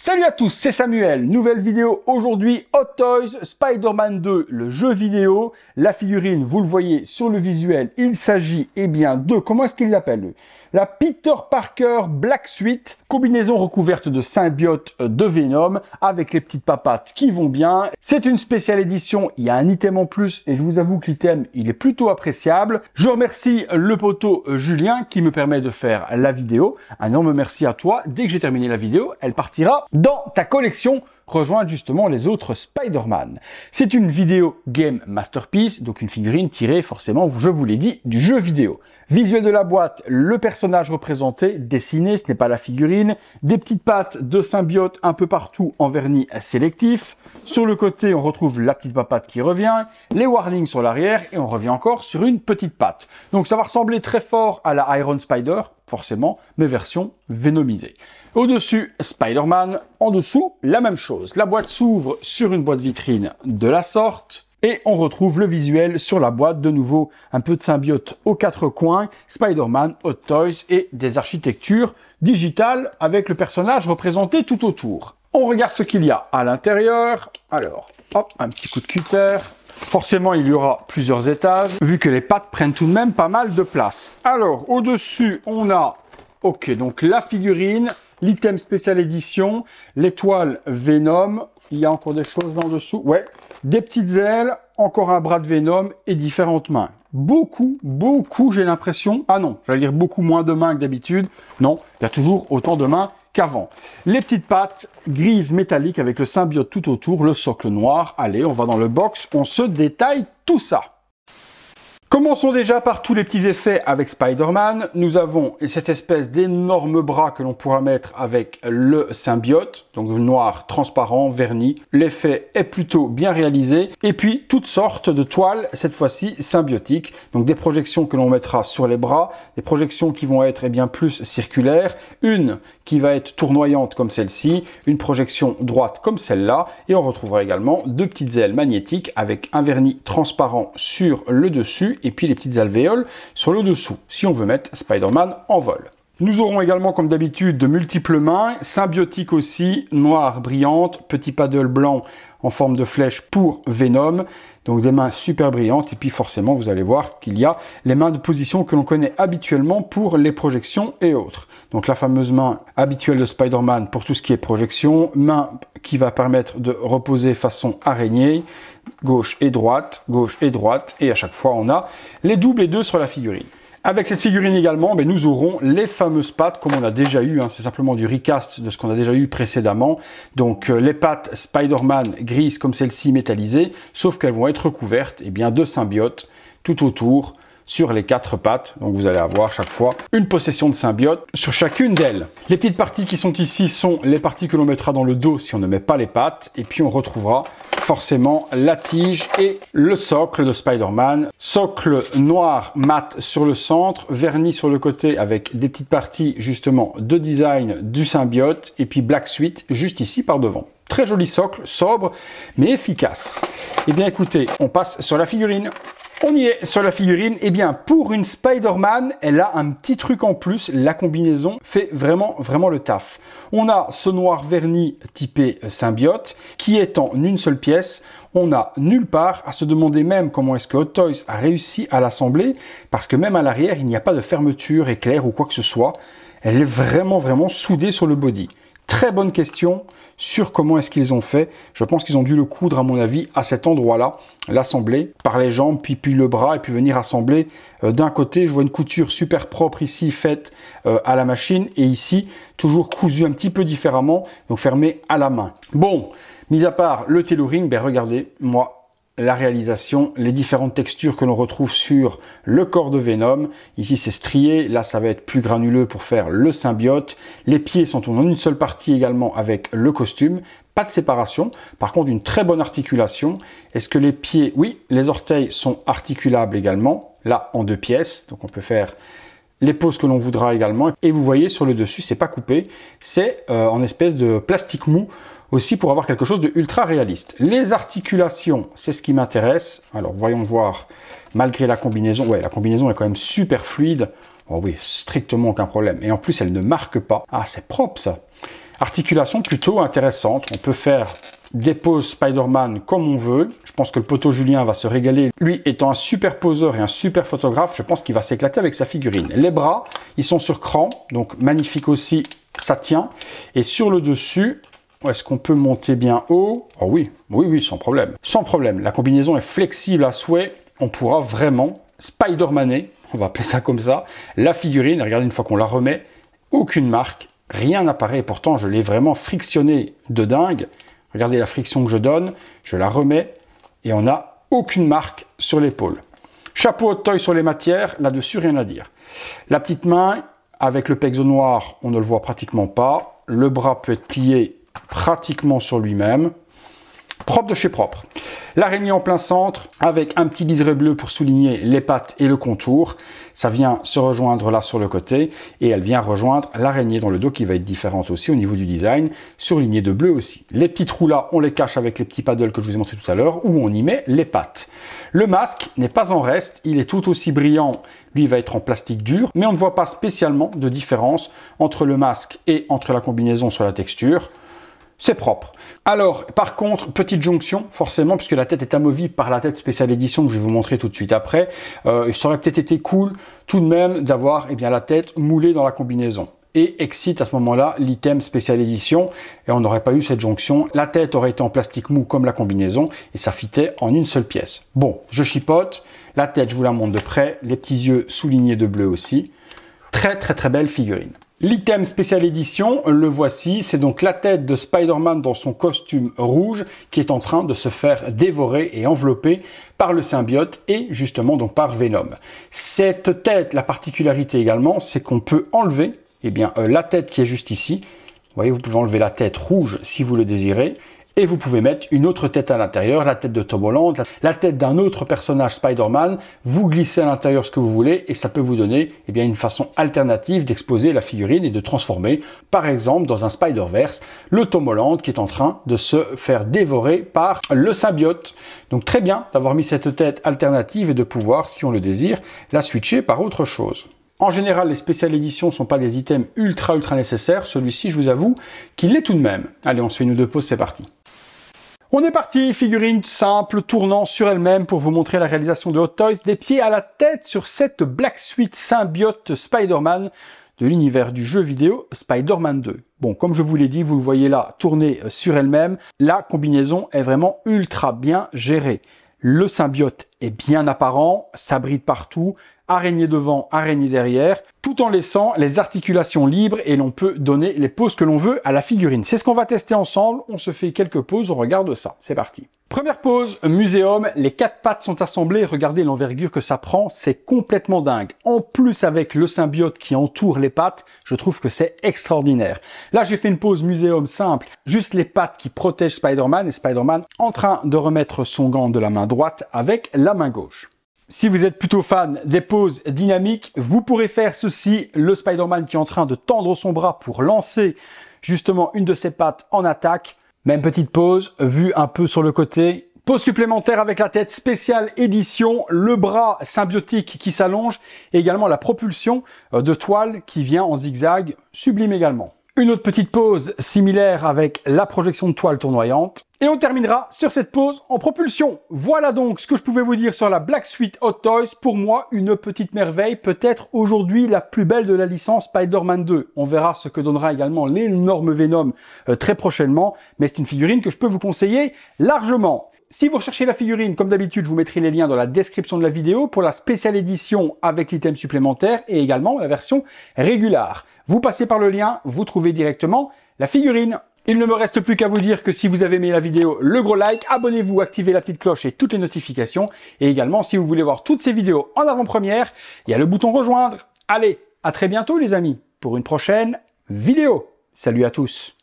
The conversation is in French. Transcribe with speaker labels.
Speaker 1: Salut à tous, c'est Samuel. Nouvelle vidéo aujourd'hui, Hot Toys Spider-Man 2, le jeu vidéo. La figurine, vous le voyez sur le visuel, il s'agit de, comment est-ce qu'il l'appelle? La Peter Parker Black Suite, combinaison recouverte de symbiote de Venom avec les petites papates qui vont bien. C'est une spéciale édition, il y a un item en plus et je vous avoue que l'item, il est plutôt appréciable. Je remercie le poteau Julien qui me permet de faire la vidéo. Un énorme merci à toi. Dès que j'ai terminé la vidéo, elle partira dans ta collection, rejoindre justement les autres Spider-Man. C'est une vidéo Game Masterpiece, donc une figurine tirée forcément, je vous l'ai dit, du jeu vidéo. Visuel de la boîte, le personnage représenté, dessiné, ce n'est pas la figurine, des petites pattes de symbiote un peu partout en vernis sélectif. Sur le côté, on retrouve la petite papate qui revient, les warnings sur l'arrière et on revient encore sur une petite patte. Donc ça va ressembler très fort à la Iron Spider, forcément, mais version vénomisée. Au-dessus, Spider-Man. En dessous, la même chose. La boîte s'ouvre sur une boîte vitrine de la sorte. Et on retrouve le visuel sur la boîte. De nouveau, un peu de symbiote aux quatre coins. Spider-Man, Hot Toys et des architectures digitales avec le personnage représenté tout autour. On regarde ce qu'il y a à l'intérieur. Alors, hop, un petit coup de cutter. Forcément, il y aura plusieurs étages, vu que les pattes prennent tout de même pas mal de place. Alors, au-dessus, on a, donc la figurine, l'item spécial édition, l'étoile Venom, il y a encore des choses en dessous, ouais, des petites ailes, encore un bras de Venom et différentes mains. Beaucoup, j'ai l'impression, ah non, j'allais dire beaucoup moins de mains que d'habitude, non, il y a toujours autant de mains qu'avant. Les petites pattes grises métalliques avec le symbiote tout autour, le socle noir. Allez, on va dans le box, on se détaille tout ça. Commençons déjà par tous les petits effets avec Spider-Man. Nous avons cette espèce d'énorme bras que l'on pourra mettre avec le symbiote, donc noir, transparent, verni. L'effet est plutôt bien réalisé. Et puis, toutes sortes de toiles, cette fois-ci symbiotiques. Donc des projections que l'on mettra sur les bras, des projections qui vont être plus circulaires, une qui va être tournoyante comme celle-ci, une projection droite comme celle-là. Et on retrouvera également deux petites ailes magnétiques avec un vernis transparent sur le dessus et puis les petites alvéoles sur le dessous, si on veut mettre Spider-Man en vol. Nous aurons également, comme d'habitude, de multiples mains, symbiotiques aussi, noires brillantes, petit paddle blanc en forme de flèche pour Venom, donc des mains super brillantes, et puis forcément, vous allez voir qu'il y a les mains de position que l'on connaît habituellement pour les projections et autres. Donc la fameuse main habituelle de Spider-Man pour tout ce qui est projection, main qui va permettre de reposer façon araignée, gauche et droite, et à chaque fois on a les doubles et deux sur la figurine. Avec cette figurine également, nous aurons les fameuses pattes comme on a déjà eu, c'est simplement du recast de ce qu'on a déjà eu précédemment. Donc les pattes Spider-Man grises comme celle-ci métallisées, sauf qu'elles vont être recouvertes de symbiote tout autour sur les quatre pattes. Donc vous allez avoir chaque fois une possession de symbiote sur chacune d'elles. Les petites parties qui sont ici sont les parties que l'on mettra dans le dos si on ne met pas les pattes. Et puis on retrouvera forcément la tige et le socle de Spider-Man. Socle noir mat sur le centre, vernis sur le côté avec des petites parties justement de design du symbiote. Et puis Black Suite juste ici par devant. Très joli socle, sobre mais efficace. Et bien écoutez, on passe sur la figurine. On y est sur la figurine. Pour une Spider-Man, elle a un petit truc en plus. La combinaison fait vraiment le taf. On a ce noir verni typé symbiote qui est en une seule pièce. On n'a nulle part à se demander même comment est-ce que Hot Toys a réussi à l'assembler, parce que même à l'arrière, il n'y a pas de fermeture éclair ou quoi que ce soit. Elle est vraiment soudée sur le body. Très bonne question sur comment est-ce qu'ils ont fait. Je pense qu'ils ont dû le coudre, à mon avis, à cet endroit-là, l'assembler par les jambes, puis le bras, et puis venir assembler d'un côté. Je vois une couture super propre ici, faite à la machine, et ici, toujours cousu un petit peu différemment, donc fermé à la main. Bon, mis à part le tailoring, regardez, moi, la réalisation, les différentes textures que l'on retrouve sur le corps de Venom. Ici, c'est strié. Là, ça va être plus granuleux pour faire le symbiote. Les pieds sont en une seule partie également avec le costume. Pas de séparation. Par contre, une très bonne articulation. Est-ce que les pieds... Oui, les orteils sont articulables également. Là, en deux pièces. Donc, on peut faire les poses que l'on voudra également. Et vous voyez, sur le dessus, c'est pas coupé. C'est en espèce de plastique mou aussi pour avoir quelque chose de ultra réaliste. Les articulations, c'est ce qui m'intéresse. Alors, voyons voir, malgré la combinaison. Ouais, la combinaison est quand même super fluide. Oh oui, strictement aucun problème. Et en plus, elle ne marque pas. Ah, c'est propre ça. Articulation plutôt intéressante. On peut faire des poses Spider-Man comme on veut. Je pense que le poteau Julien va se régaler. Lui étant un super poseur et un super photographe, je pense qu'il va s'éclater avec sa figurine. Les bras, ils sont sur cran, donc magnifique aussi, ça tient. Et sur le dessus, est-ce qu'on peut monter bien haut? Oh oui, oui, oui, sans problème. Sans problème. La combinaison est flexible à souhait. On pourra vraiment Spider-Maner, on va appeler ça comme ça, la figurine. Regardez, une fois qu'on la remet, aucune marque, rien n'apparaît. Pourtant, je l'ai vraiment frictionné de dingue. Regardez la friction que je donne, je la remets et on n'a aucune marque sur l'épaule. Chapeau Hot Toys sur les matières, là-dessus, rien à dire. La petite main, avec le pexo noir, on ne le voit pratiquement pas. Le bras peut être plié pratiquement sur lui-même. Propre de chez propre. L'araignée en plein centre, avec un petit liseré bleu pour souligner les pattes et le contour. Ça vient se rejoindre là sur le côté et elle vient rejoindre l'araignée dans le dos qui va être différente aussi au niveau du design, surlignée de bleu aussi. Les petits trous là, on les cache avec les petits paddles que je vous ai montré tout à l'heure où on y met les pattes. Le masque n'est pas en reste, il est tout aussi brillant. Lui, il va être en plastique dur, mais on ne voit pas spécialement de différence entre le masque et entre la combinaison sur la texture. C'est propre. Alors, par contre, petite jonction, forcément, puisque la tête est amovible par la tête spéciale édition que je vais vous montrer tout de suite après. Ça aurait peut-être été cool, tout de même, d'avoir la tête moulée dans la combinaison. Et excite à ce moment-là l'item spécial édition, et on n'aurait pas eu cette jonction. La tête aurait été en plastique mou comme la combinaison, et ça fitait en une seule pièce. Bon, je chipote. La tête, je vous la montre de près. Les petits yeux soulignés de bleu aussi. Très, très, très belle figurine. L'item spécial édition, le voici, c'est donc la tête de Spider-Man dans son costume rouge qui est en train de se faire dévorer et envelopper par le symbiote et justement donc par Venom. Cette tête, la particularité également, c'est qu'on peut enlever la tête qui est juste ici. Vous voyez, vous pouvez enlever la tête rouge si vous le désirez. Et vous pouvez mettre une autre tête à l'intérieur, la tête de Tom Holland, la tête d'un autre personnage Spider-Man. Vous glissez à l'intérieur ce que vous voulez et ça peut vous donner une façon alternative d'exposer la figurine et de transformer, par exemple, dans un Spider-Verse, le Tom Holland qui est en train de se faire dévorer par le symbiote. Donc très bien d'avoir mis cette tête alternative et de pouvoir, si on le désire, la switcher par autre chose. En général, les spéciales éditions ne sont pas des items ultra nécessaires. Celui-ci, je vous avoue qu'il l'est tout de même. Allez, on se fait une ou deux pauses, c'est parti. On est parti, figurine simple, tournant sur elle-même pour vous montrer la réalisation de Hot Toys, des pieds à la tête sur cette Black Suite symbiote Spider-Man de l'univers du jeu vidéo Spider-Man 2. Bon, comme je vous l'ai dit, vous le voyez là, tourner sur elle-même, la combinaison est vraiment ultra bien gérée. Le symbiote est bien apparent, ça brille partout, araignée devant, araignée derrière, tout en laissant les articulations libres et l'on peut donner les poses que l'on veut à la figurine. C'est ce qu'on va tester ensemble, on se fait quelques poses, on regarde ça, c'est parti. Première pose, muséum, les 4 pattes sont assemblées, regardez l'envergure que ça prend, c'est complètement dingue. En plus avec le symbiote qui entoure les pattes, je trouve que c'est extraordinaire. Là j'ai fait une pose muséum simple, juste les pattes qui protègent Spider-Man et Spider-Man en train de remettre son gant de la main droite avec la main gauche. Si vous êtes plutôt fan des poses dynamiques, vous pourrez faire ceci, le Spider-Man qui est en train de tendre son bras pour lancer justement une de ses pattes en attaque. Même petite pose, vue un peu sur le côté. Pose supplémentaire avec la tête spéciale édition, le bras symbiotique qui s'allonge et également la propulsion de toile qui vient en zigzag, sublime également. Une autre petite pose similaire avec la projection de toile tournoyante. Et on terminera sur cette pose en propulsion. Voilà donc ce que je pouvais vous dire sur la Black Suite Hot Toys. Pour moi, une petite merveille, peut-être aujourd'hui la plus belle de la licence Spider-Man 2. On verra ce que donnera également l'énorme Venom très prochainement. Mais c'est une figurine que je peux vous conseiller largement. Si vous recherchez la figurine, comme d'habitude, je vous mettrai les liens dans la description de la vidéo pour la spéciale édition avec l'item supplémentaire et également la version régulière. Vous passez par le lien, vous trouvez directement la figurine. Il ne me reste plus qu'à vous dire que si vous avez aimé la vidéo, le gros like, abonnez-vous, activez la petite cloche et toutes les notifications. Et également, si vous voulez voir toutes ces vidéos en avant-première, il y a le bouton rejoindre. Allez, à très bientôt les amis, pour une prochaine vidéo. Salut à tous.